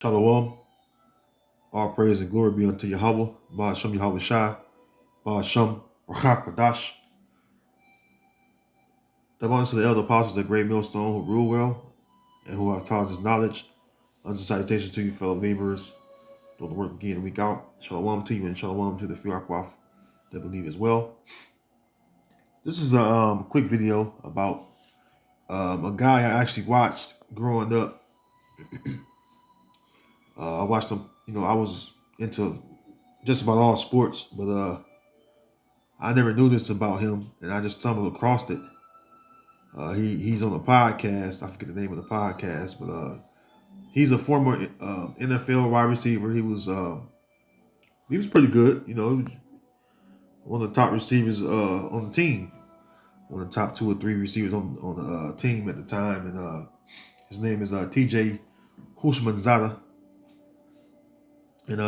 Shalom, all praise and glory be unto Yahweh, Ba'ashem Yahweh Shai, Ba'ashem Rachak Kadash. The abundance of the elder apostles, the great millstone who rule well and who have taught us knowledge. Unto salutation to you, fellow laborers, doing the work again and week out. Shalom to you and shalom to the few Akwaf that believe as well. This is a quick video about a guy I actually watched growing up. I watched him, I was into just about all sports, but I never knew this about him, and I just stumbled across it. He's on a podcast. I forget the name of the podcast, but he's a former NFL wide receiver. He was pretty good. He was one of the top receivers on the team, one of the top two or three receivers on the team at the time, and his name is T.J. Hushmanzada, and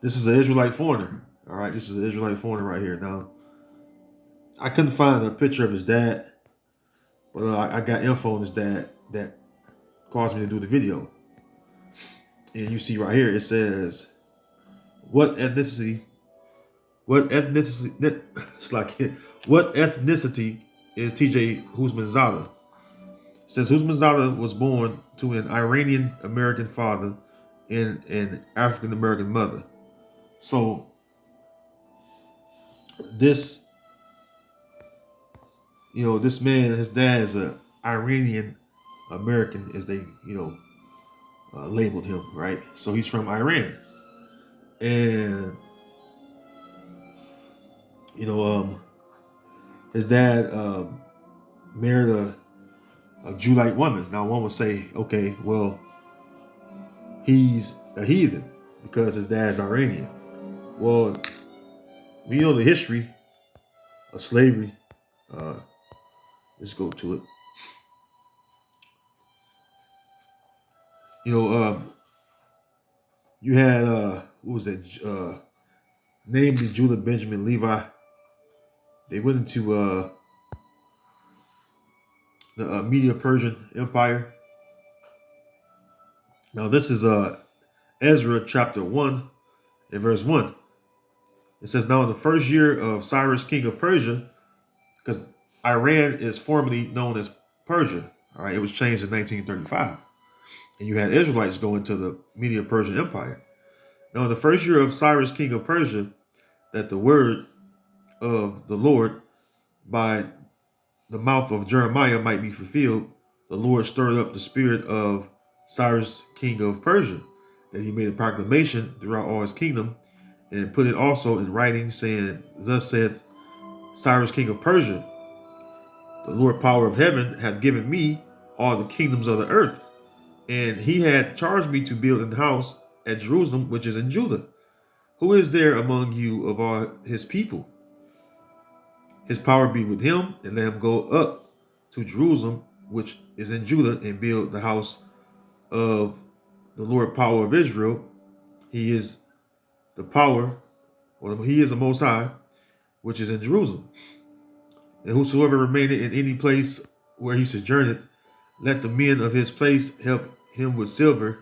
this is an Israelite foreigner. All right, this is an Israelite foreigner right here. Now, I couldn't find a picture of his dad, but I got info on his dad that caused me to do the video. And you see right here, it says, what ethnicity it's like, what ethnicity is TJ Husmanzada? It says Husmanzada was born to an Iranian American father and an African American mother. So this, this man, his dad is a Iranian American, as they, labeled him, right? So he's from Iran. And his dad married a Judite woman. Now one would say, okay, well, he's a heathen because his dad's Iranian. Well, we know the history of slavery. Let's go to it. You had who was that? Namely Judah, Benjamin, Levi. They went into the Medo-Persian Empire. Now this is Ezra chapter 1 and verse 1. It says, now in the first year of Cyrus, king of Persia, because Iran is formerly known as Persia. All right, it was changed in 1935. And you had Israelites go into the Medo-Persian Empire. Now in the first year of Cyrus, king of Persia, that the word of the Lord by the mouth of Jeremiah might be fulfilled, the Lord stirred up the spirit of Cyrus, king of Persia, that he made a proclamation throughout all his kingdom, and put it also in writing, saying, thus said Cyrus, king of Persia, the Lord power of heaven hath given me all the kingdoms of the earth, and he had charged me to build an house at Jerusalem, which is in Judah. Who is there among you of all his people? His power be with him, and let him go up to Jerusalem, which is in Judah, and build the house of the Lord power of Israel. He is the power, or he is the Most High, which is in Jerusalem. And whosoever remaineth in any place where he sojourneth, let the men of his place help him with silver.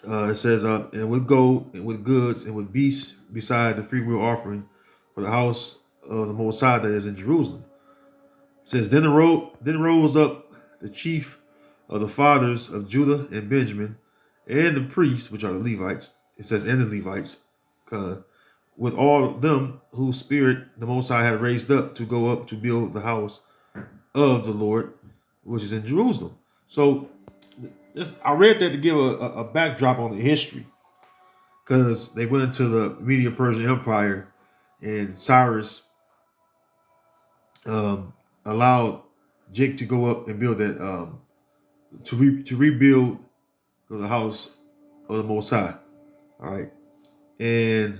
It says, and with gold, and with goods, and with beasts, beside the freewill offering for the house of the Most High that is in Jerusalem. It says, then rose up the chief of the fathers of Judah and Benjamin, and the priests, which are the Levites. It says, and the Levites, with all them whose spirit the Most High had raised up to go up to build the house of the Lord, which is in Jerusalem. So I read that to give a backdrop on the history, because they went into the Medo-Persian Empire, and Cyrus allowed Jake to go up and build that to rebuild the house of the Most High. All right, and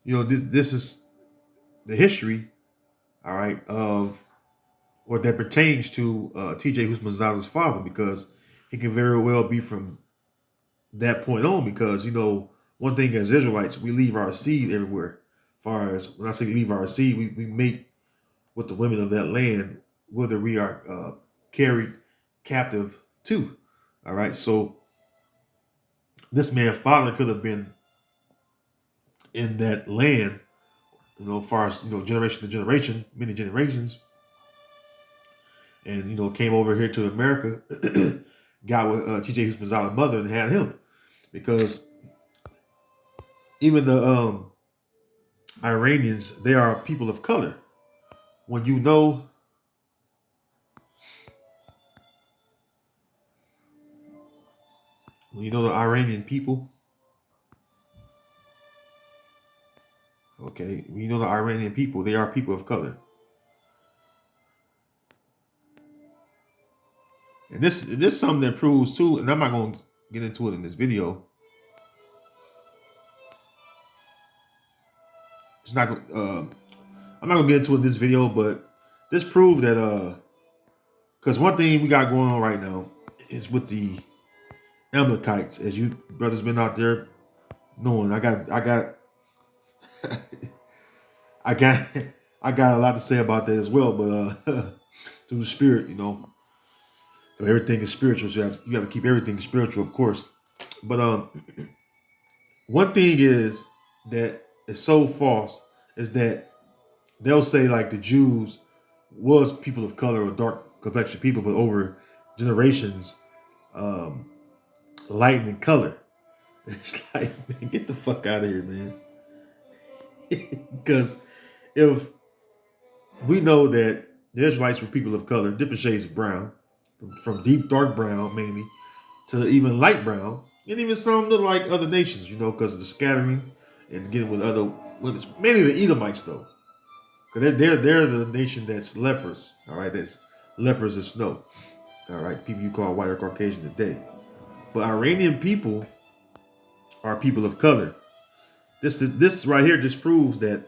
this is the history, all right, of or that pertains to T.J. Husmanzada's father, because he can very well be from that point on, because one thing as Israelites, we leave our seed everywhere. As far as when I say leave our seed, we make with the women of that land, whether we are carried captive to. All right, so this man's father could have been in that land, far as generation to generation, many generations, and came over here to America, got with T.J. Houshmandzadeh's mother and had him, because even the Iranians, they are people of color. When the Iranian people, okay, the Iranian people, they are people of color. And this is something that proves too, and I'm not going to get into it in this video. It's not. I'm not going to get into it in this video, but this proved that because one thing we got going on right now is with the Amalekites, as you brothers been out there knowing. I got I got I got a lot to say about that as well, but through the spirit, so everything is spiritual. So you have to keep everything spiritual, of course. But one thing is that is so false is that they'll say like the Jews was people of color or dark complexion people, but over generations, lightened in color. It's like, man, get the fuck out of here, man. Because if we know that the Israelites were people of color, different shades of brown, from deep dark brown mainly to even light brown, and even some look like other nations, because of the scattering and getting with other women, mainly the Edomites though, because they're the nation that's lepers, all right, that's lepers as snow, all right, people you call white or Caucasian today, but Iranian people are people of color. This right here just proves that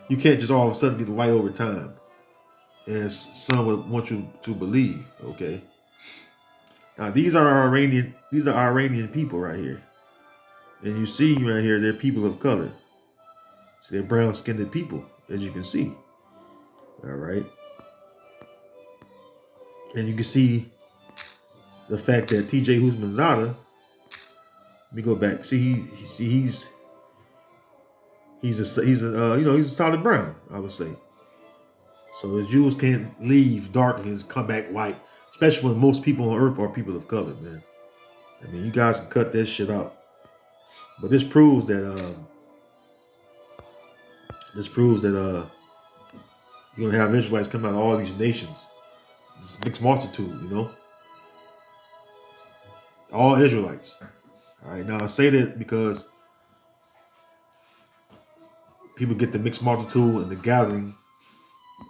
you can't just all of a sudden get white over time, as some would want you to believe. Okay. Now these are Iranian people right here, and you see right here they're people of color. So they're brown-skinned people, as you can see. All right, and you can see the fact that T.J. Houshmandzadeh. Let me go back. See, he's a solid brown, I would say. So the Jews can't leave dark and come back white, especially when most people on earth are people of color, man. I mean, you guys can cut that shit out. But this proves that you're gonna have Israelites come out of all these nations, this mixed multitude, all Israelites. All right, now I say that because people get the mixed multitude and the gathering,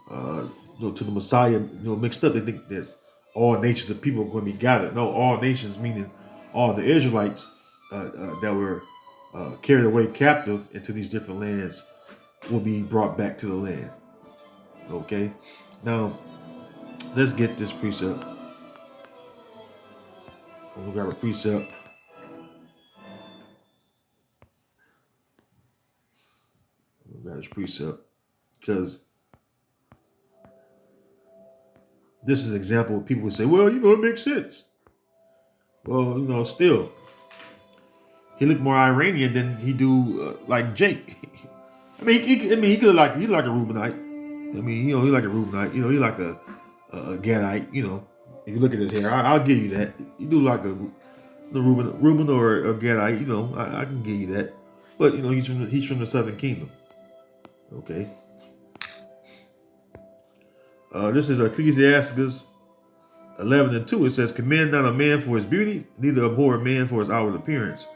to the Messiah, mixed up. They think that all nations of people are going to be gathered. No, all nations meaning all the Israelites that were carried away captive into these different lands will be brought back to the land. Okay, now let's get this precept. We got a precept. We got this precept because this is an example of people would say, well, it makes sense. Well, still, he looked more Iranian than he do like Jake. I mean, he could like a Reubenite. I mean, he like a Reubenite. He like a Gadite. If you look at his hair, I'll give you that. He do like a Reuben or a Gadite. I can give you that. But he's from the Southern Kingdom. Okay. This is Ecclesiastes 11:2. It says, "Commend not a man for his beauty, neither abhor a man for his outward appearance."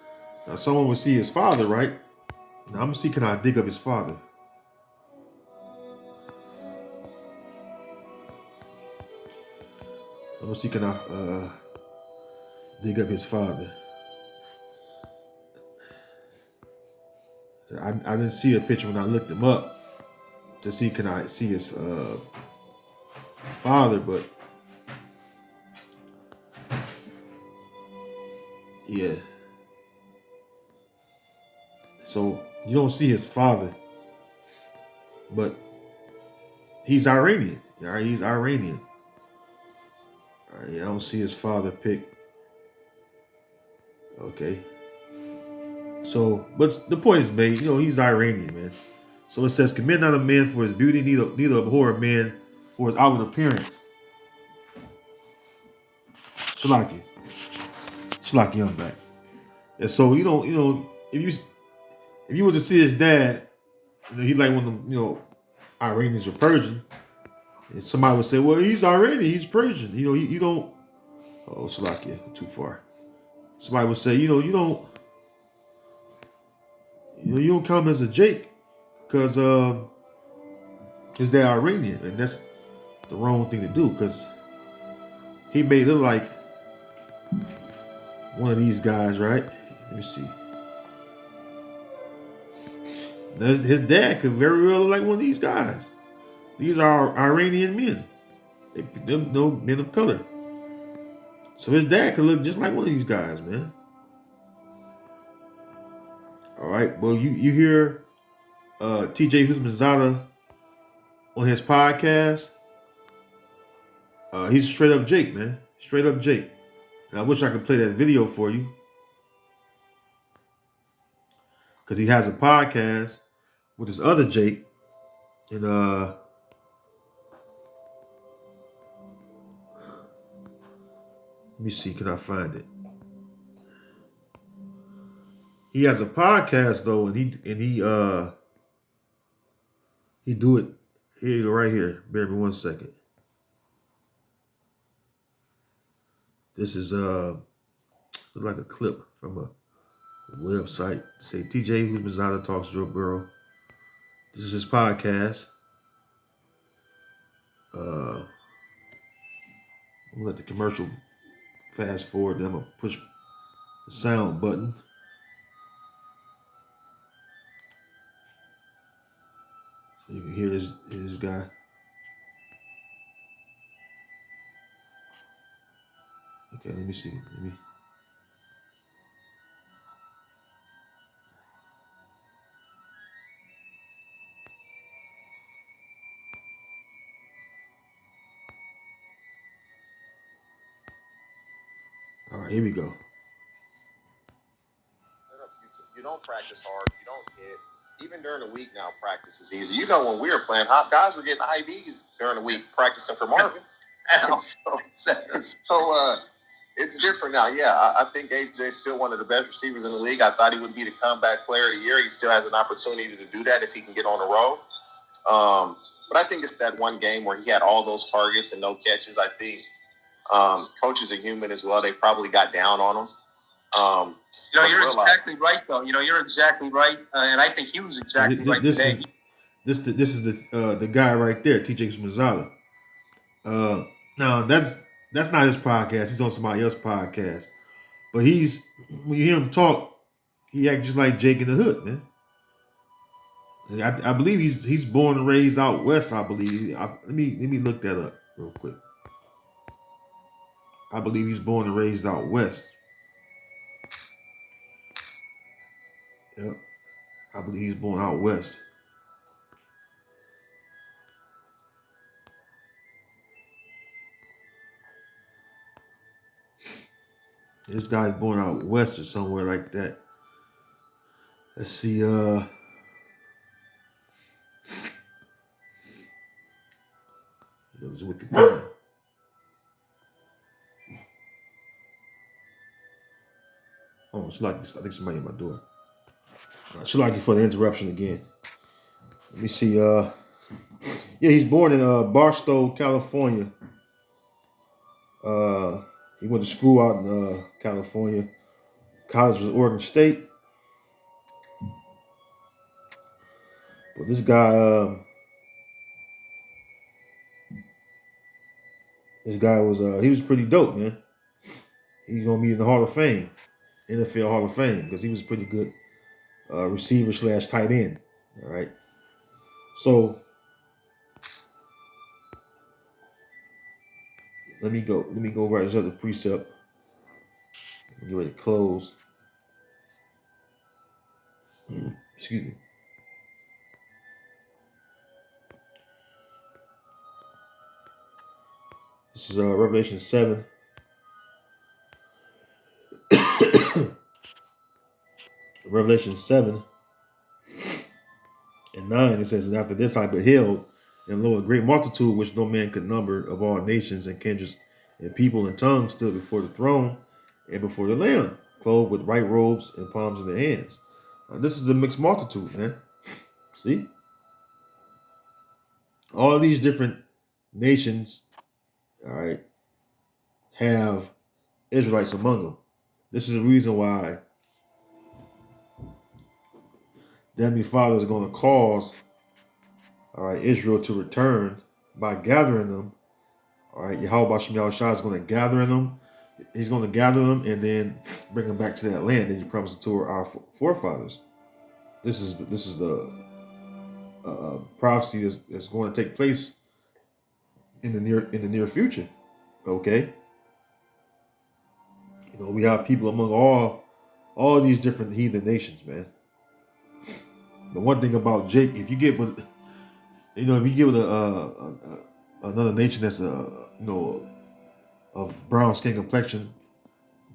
Now, someone would see his father, right? Now, I'm gonna see, can I dig up his father? I'm gonna see, can I dig up his father? I didn't see a picture when I looked him up to see, can I see his father, but yeah. So you don't see his father, but he's Iranian. All right, he's Iranian. Yeah, I don't see his father pick. Okay. So, but the point is made. He's Iranian, man. So it says, "Commend not a man for his beauty, neither abhor a man for his outward appearance." Shalaki, Shalaki, I'm back. And so if you were to see his dad, he's like one of them, Iranians or Persian, and somebody would say, "Well, he's Iranian, he's Persian." You don't. Oh, Shalaki, too far. Somebody would say, you don't count him as a Jake because his dad Iranian, and that's the wrong thing to do because he made it like one of these guys, right? Let me see. His dad could very well look like one of these guys. These are Iranian men. Them no men of color. So his dad could look just like one of these guys, man. All right. Well, you hear TJ Husmanzada on his podcast. He's straight up Jake, man. Straight up Jake. And I wish I could play that video for you. Because he has a podcast with this other Jake. And let me see, can I find it? He has a podcast though, and he do it. Here you go, right here. Bear me 1 second. This is like a clip from a website. Say TJ Husmanzada talks Joe Burrow. This is his podcast. I'm gonna let the commercial fast forward. Then I'm gonna push the sound button. So you can hear this guy. Okay, let me see. All right, here we go. You don't practice hard. You don't hit. Even during the week now, practice is easy. When we were playing, guys were getting IVs during the week practicing for Marvin. So it's different now. Yeah, I think AJ's still one of the best receivers in the league. I thought he would be the comeback player of the year. He still has an opportunity to do that if he can get on the road. But I think it's that one game where he had all those targets and no catches. I think coaches are human as well. They probably got down on him. You're exactly right, though. You're exactly right, and I think he was exactly right today. This is the guy right there, TJ Husmanzada. Now that's not his podcast. He's on somebody else's podcast. But when you hear him talk, he acts just like Jake in the Hood, man. I believe he's born and raised out west. I believe. Let me look that up real quick. I believe he's born and raised out west. Yep. I believe he's born out west. This guy's born out west or somewhere like that. Let's see. There's Wikipedia. Oh, Shalaki. I think somebody at my door. Shalaki for the interruption again. Let me see. Yeah, he's born in Barstow, California. He went to school out in California. College was Oregon State. But this guy, he was pretty dope, man. He's gonna be in the Hall of Fame, NFL Hall of Fame, because he was a pretty good receiver / tight end. All right. So let me go over this other precept. Get ready to close. Excuse me. This is Revelation 7. Revelation 7 and 9, it says, and after this I beheld, and lo, a great multitude which no man could number, of all nations and kindreds and people and tongues, stood before the throne and before the Lamb, clothed with white robes and palms in their hands. Now, this is a mixed multitude, man. See? All these different nations, all right, have Israelites among them. This is the reason why the Heavenly Father is going to cause, all right, Israel to return by gathering them. All right, Yahweh Shem Yahushua is going to gather them. He's going to gather them and then bring them back to that land that He promised to our forefathers. This is the prophecy that's going to take place in the near future. Okay, you know, we have people among all these different heathen nations, man. The one thing about Jake, if you get with, you know, if you get with another nation that's of brown skin complexion,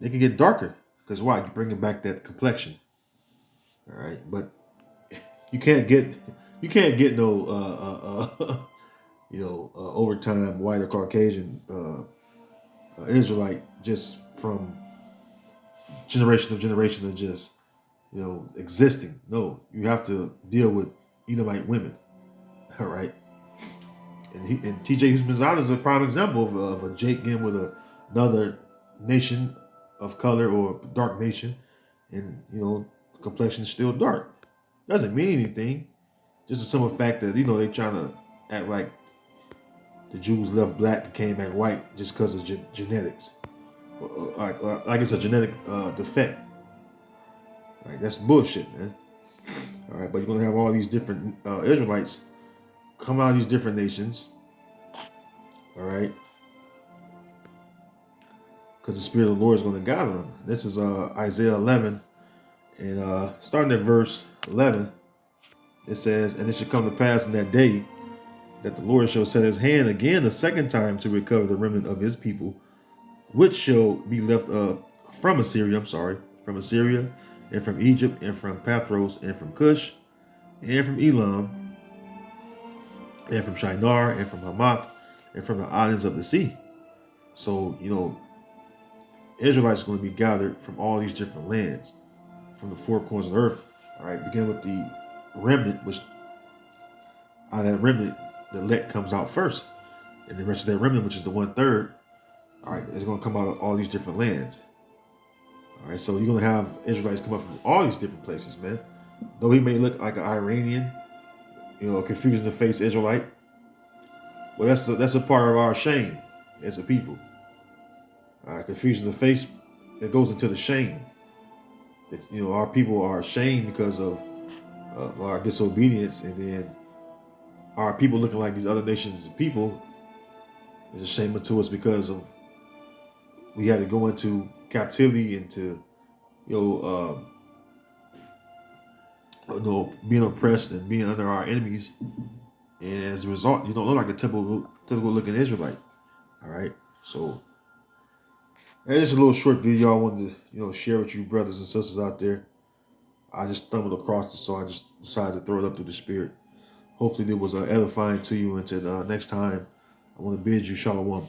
they can get darker. Because why? You're bringing back that complexion. All right, but you can't get no overtime white or Caucasian Israelite just from generation of generation of just existing. No, you have to deal with Edomite women. All right, and T.J. Husbanzada is a prime example of a Jake getting with another nation of color or dark nation, and complexion is still dark. Doesn't mean anything. Just a simple fact that they trying to act like the Jews left black and came back white just because of genetics, like it's a genetic defect. Like that's bullshit, man. All right, but you're gonna have all these different Israelites come out of these different nations. All right, because the Spirit of the Lord is going to gather them. This is Isaiah 11, and starting at verse 11, it says, "And it shall come to pass in that day that the Lord shall set His hand again a second time to recover the remnant of His people, which shall be left from Assyria. From Assyria, and from Egypt, and from Pathros, and from Cush, and from Elam, and from Shinar, and from Hamath, and from the islands of the sea." So Israelites are going to be gathered from all these different lands, from the four corners of the earth. All right, beginning with the remnant, which out of that remnant, the elect comes out first, and the rest of that remnant, which is the 1/3, all right, is going to come out of all these different lands. All right, so you're going to have Israelites come up from all these different places, man. Though he may look like an Iranian, a confused in the face Israelite, well, that's a part of our shame as a people. Confusion of the face, it goes into the shame. That our people are ashamed because of our disobedience, and then our people looking like these other nations of people is a shame to us because of we had to go into captivity, into being oppressed and being under our enemies, and as a result, you don't look like a typical looking Israelite. All right, so. And just a little short video I wanted to, share with you brothers and sisters out there. I just stumbled across it, so I just decided to throw it up through the Spirit. Hopefully it was edifying to you. Until next time, I want to bid you shalom.